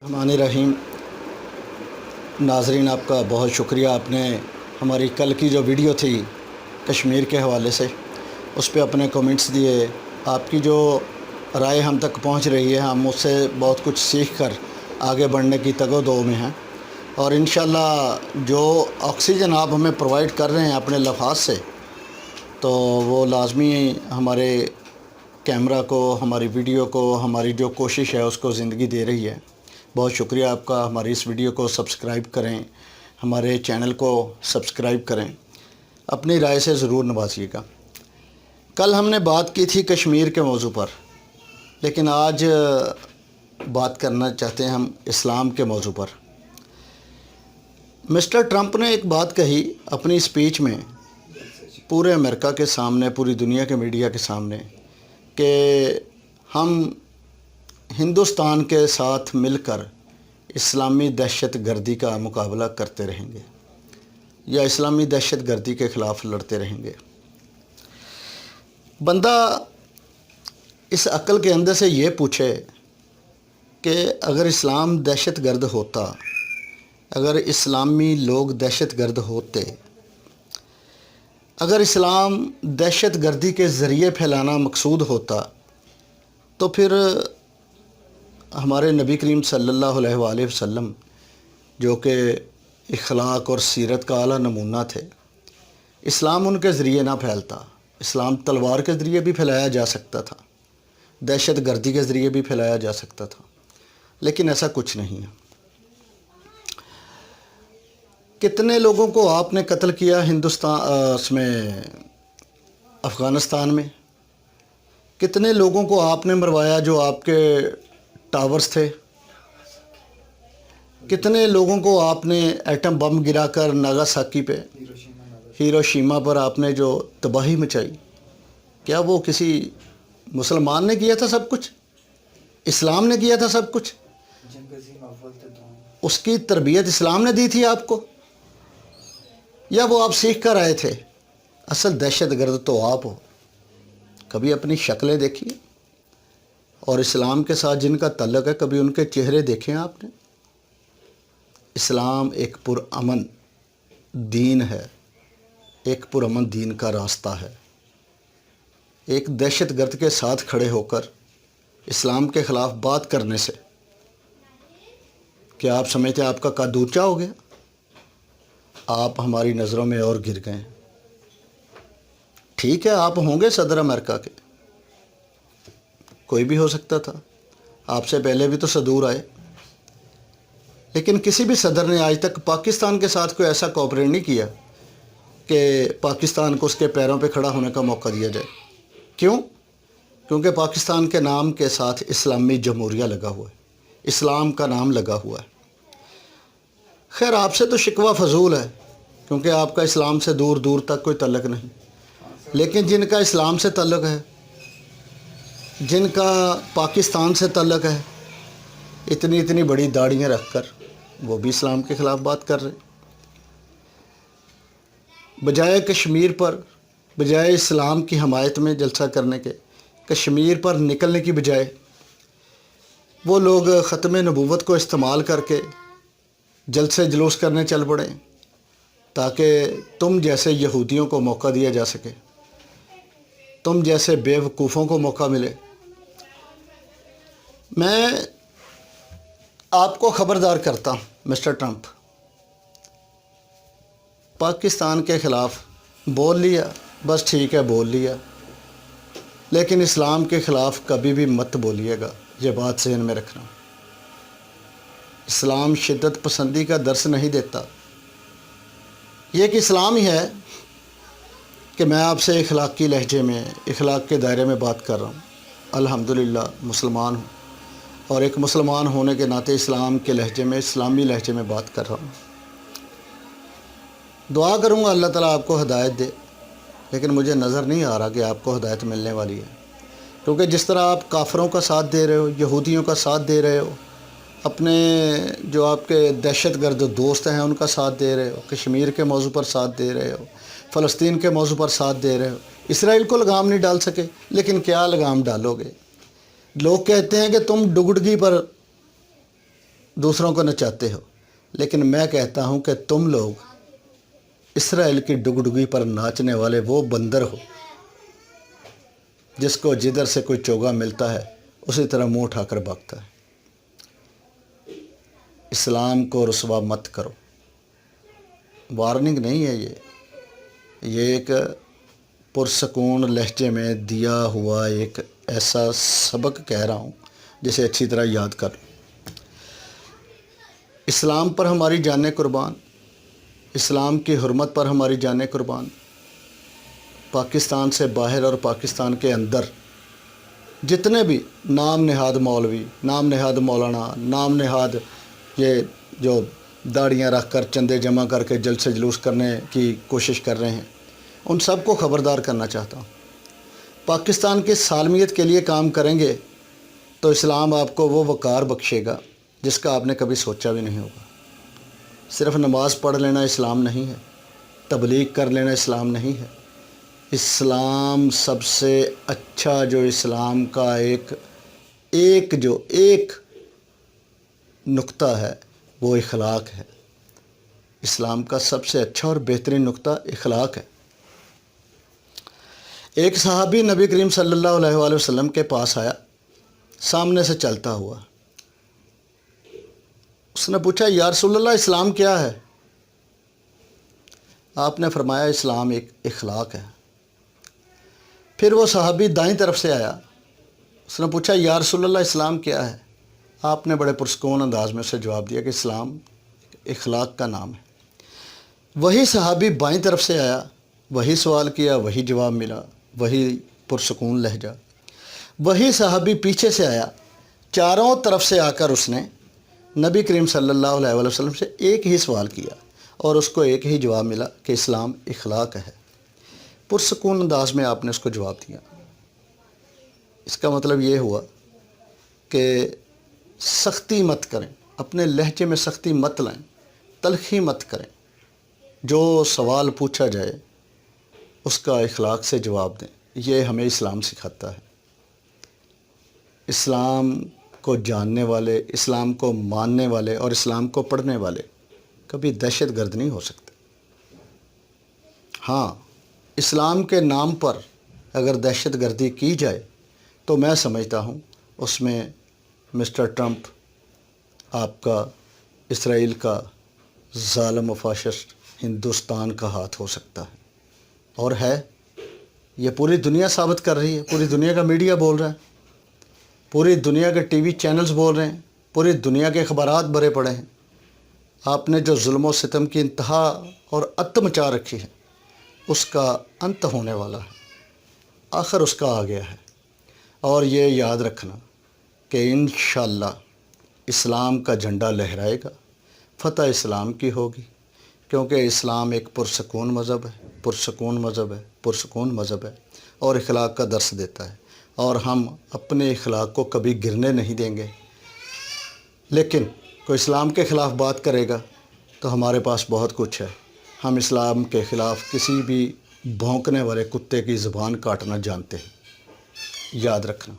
الرحمن الرحیم۔ ناظرین، آپ کا بہت شکریہ، آپ نے ہماری کل کی جو ویڈیو تھی کشمیر کے حوالے سے اس پہ اپنے کمنٹس دیے۔ آپ کی جو رائے ہم تک پہنچ رہی ہے، ہم اس سے بہت کچھ سیکھ کر آگے بڑھنے کی تگ و دو میں ہیں، اور انشاءاللہ جو آکسیجن آپ ہمیں پرووائڈ کر رہے ہیں اپنے لفاظ سے، تو وہ لازمی ہمارے کیمرہ کو، ہماری ویڈیو کو، ہماری جو کوشش ہے اس کو زندگی دے رہی ہے۔ بہت شکریہ آپ کا۔ ہماری اس ویڈیو کو سبسکرائب کریں، ہمارے چینل کو سبسکرائب کریں، اپنی رائے سے ضرور نوازیے گا۔ کل ہم نے بات کی تھی کشمیر کے موضوع پر، لیکن آج بات کرنا چاہتے ہیں ہم اسلام کے موضوع پر۔ مسٹر ٹرمپ نے ایک بات کہی اپنی اسپیچ میں پورے امریکہ کے سامنے، پوری دنیا کے میڈیا کے سامنے، کہ ہم ہندوستان کے ساتھ مل کر اسلامی دہشت گردی کا مقابلہ کرتے رہیں گے، یا اسلامی دہشت گردی کے خلاف لڑتے رہیں گے۔ بندہ اس عقل کے اندر سے یہ پوچھے کہ اگر اسلام دہشت گرد ہوتا، اگر اسلامی لوگ دہشت گرد ہوتے، اگر اسلام دہشت گردی کے ذریعے پھیلانا مقصود ہوتا، تو پھر ہمارے نبی کریم صلی اللہ علیہ وآلہ وسلم، جو کہ اخلاق اور سیرت کا اعلیٰ نمونہ تھے، اسلام ان کے ذریعے نہ پھیلتا۔ اسلام تلوار کے ذریعے بھی پھیلایا جا سکتا تھا، دہشت گردی کے ذریعے بھی پھیلایا جا سکتا تھا، لیکن ایسا کچھ نہیں ہے۔ کتنے لوگوں کو آپ نے قتل کیا افغانستان میں؟ کتنے لوگوں کو آپ نے مروایا جو آپ کے ٹاورز تھے؟ کتنے لوگوں کو آپ نے ایٹم بم گرا کر ناگاساکی پہ، ہیروشیما پر آپ نے جو تباہی مچائی، کیا وہ کسی مسلمان نے کیا تھا سب کچھ؟ اسلام نے کیا تھا سب کچھ؟ اس کی تربیت اسلام نے دی تھی آپ کو، یا وہ آپ سیکھ کر آئے تھے؟ اصل دہشت گرد تو آپ ہو۔ کبھی اپنی شکلیں دیکھیے، اور اسلام کے ساتھ جن کا تعلق ہے کبھی ان کے چہرے دیکھیں آپ نے؟ اسلام ایک پرامن دین ہے، ایک پرامن دین کا راستہ ہے۔ ایک دہشت گرد کے ساتھ کھڑے ہو کر اسلام کے خلاف بات کرنے سے کیا آپ سمجھتے ہیں آپ کا قد اونچا ہو گیا؟ آپ ہماری نظروں میں اور گر گئے۔ ٹھیک ہے، آپ ہوں گے صدر امریکہ کے، کوئی بھی ہو سکتا تھا، آپ سے پہلے بھی تو صدور آئے، لیکن کسی بھی صدر نے آج تک پاکستان کے ساتھ کوئی ایسا کوآپریٹ نہیں کیا کہ پاکستان کو اس کے پیروں پہ کھڑا ہونے کا موقع دیا جائے۔ کیوں؟ کیونکہ پاکستان کے نام کے ساتھ اسلامی جمہوریہ لگا ہوا ہے، اسلام کا نام لگا ہوا ہے۔ خیر، آپ سے تو شکوہ فضول ہے، کیونکہ آپ کا اسلام سے دور دور تک کوئی تعلق نہیں، لیکن جن کا اسلام سے تعلق ہے، جن کا پاکستان سے تعلق ہے، اتنی اتنی بڑی داڑیاں رکھ کر وہ بھی اسلام کے خلاف بات کر رہے۔ بجائے کشمیر پر، بجائے اسلام کی حمایت میں جلسہ کرنے کے، کشمیر پر نکلنے کی بجائے وہ لوگ ختم نبوت کو استعمال کر کے جلسے جلوس کرنے چل پڑے، تاکہ تم جیسے یہودیوں کو موقع دیا جا سکے، تم جیسے بے وقوفوں کو موقع ملے۔ میں آپ کو خبردار کرتا ہوں مسٹر ٹرمپ، پاکستان کے خلاف بول لیا، بس ٹھیک ہے بول لیا، لیکن اسلام کے خلاف کبھی بھی مت بولیے گا، یہ بات ذہن میں رکھنا۔ اسلام شدت پسندی کا درس نہیں دیتا۔ یہ کہ اسلام ہی ہے کہ میں آپ سے اخلاقی لہجے میں، اخلاق کے دائرے میں بات کر رہا ہوں۔ الحمدللہ مسلمان ہوں، اور ایک مسلمان ہونے کے ناطے اسلام کے لہجے میں، اسلامی لہجے میں بات کر رہا ہوں۔ دعا کروں گا اللہ تعالیٰ آپ کو ہدایت دے، لیکن مجھے نظر نہیں آ رہا کہ آپ کو ہدایت ملنے والی ہے، کیونکہ جس طرح آپ کافروں کا ساتھ دے رہے ہو، یہودیوں کا ساتھ دے رہے ہو، اپنے جو آپ کے دہشت گرد دوست ہیں ان کا ساتھ دے رہے ہو، کشمیر کے موضوع پر ساتھ دے رہے ہو، فلسطین کے موضوع پر ساتھ دے رہے ہو، اسرائیل کو لگام نہیں ڈال سکے، لیکن کیا لگام ڈالو گے؟ لوگ کہتے ہیں کہ تم ڈگڈگی پر دوسروں کو نچاتے ہو، لیکن میں کہتا ہوں کہ تم لوگ اسرائیل کی ڈگڈگی پر ناچنے والے وہ بندر ہو جس کو جدھر سے کوئی چوگا ملتا ہے اسی طرح منہ اٹھا کر بھاگتا ہے۔ اسلام کو رسوا مت کرو۔ وارننگ نہیں ہے یہ ایک پرسکون لہجے میں دیا ہوا ایک ایسا سبق کہہ رہا ہوں جسے اچھی طرح یاد کر لو۔ اسلام پر ہماری جانیں قربان، اسلام کی حرمت پر ہماری جانیں قربان۔ پاکستان سے باہر اور پاکستان کے اندر جتنے بھی نام نہاد مولوی، نام نہاد مولانا، نام نہاد یہ جو داڑیاں رکھ کر چندے جمع کر کے جلسے جلوس کرنے کی کوشش کر رہے ہیں، ان سب کو خبردار کرنا چاہتا ہوں۔ پاکستان کی سالمیت کے لیے کام کریں گے تو اسلام آپ کو وہ وقار بخشے گا جس کا آپ نے کبھی سوچا بھی نہیں ہوگا۔ صرف نماز پڑھ لینا اسلام نہیں ہے، تبلیغ کر لینا اسلام نہیں ہے۔ اسلام سب سے اچھا جو اسلام کا ایک نقطہ ہے وہ اخلاق ہے۔ اسلام کا سب سے اچھا اور بہترین نقطہ اخلاق ہے۔ ایک صحابی نبی کریم صلی اللہ علیہ وآلہ وسلم کے پاس آیا، سامنے سے چلتا ہوا۔ اس نے پوچھا، یا رسول اللہ اسلام کیا ہے؟ آپ نے فرمایا اسلام ایک اخلاق ہے۔ پھر وہ صحابی دائیں طرف سے آیا، اس نے پوچھا، یا رسول اللہ اسلام کیا ہے؟ آپ نے بڑے پرسکون انداز میں اسے جواب دیا کہ اسلام اخلاق کا نام ہے۔ وہی صحابی بائیں طرف سے آیا، وہی سوال کیا، وہی جواب ملا، وہی پرسکون لہجہ۔ وہی صحابی پیچھے سے آیا، چاروں طرف سے آ کر اس نے نبی کریم صلی اللہ علیہ وآلہ وسلم سے ایک ہی سوال کیا اور اس کو ایک ہی جواب ملا کہ اسلام اخلاق ہے۔ پرسکون انداز میں آپ نے اس کو جواب دیا۔ اس کا مطلب یہ ہوا کہ سختی مت کریں، اپنے لہجے میں سختی مت لائیں، تلخی مت کریں۔ جو سوال پوچھا جائے اس کا اخلاق سے جواب دیں۔ یہ ہمیں اسلام سکھاتا ہے۔ اسلام کو جاننے والے، اسلام کو ماننے والے اور اسلام کو پڑھنے والے کبھی دہشت گرد نہیں ہو سکتے۔ ہاں، اسلام کے نام پر اگر دہشت گردی کی جائے تو میں سمجھتا ہوں اس میں مسٹر ٹرمپ، آپ کا اسرائیل کا ظالم و فاشسٹ ہندوستان کا ہاتھ ہو سکتا ہے، اور ہے۔ یہ پوری دنیا ثابت کر رہی ہے، پوری دنیا کا میڈیا بول رہا ہے، پوری دنیا کے ٹی وی چینلز بول رہے ہیں، پوری دنیا کے اخبارات بھرے پڑے ہیں۔ آپ نے جو ظلم و ستم کی انتہا اور عت مچا رکھی ہے اس کا انت ہونے والا ہے، آخر اس کا آ گیا ہے۔ اور یہ یاد رکھنا کہ انشاءاللہ اسلام کا جھنڈا لہرائے گا، فتح اسلام کی ہوگی، کیونکہ اسلام ایک پرسکون مذہب ہے، پرسکون مذہب ہے، پرسکون مذہب ہے، اور اخلاق کا درس دیتا ہے، اور ہم اپنے اخلاق کو کبھی گرنے نہیں دیں گے۔ لیکن کوئی اسلام کے خلاف بات کرے گا تو ہمارے پاس بہت کچھ ہے۔ ہم اسلام کے خلاف کسی بھی بھونکنے والے کتے کی زبان کاٹنا جانتے ہیں، یاد رکھنا۔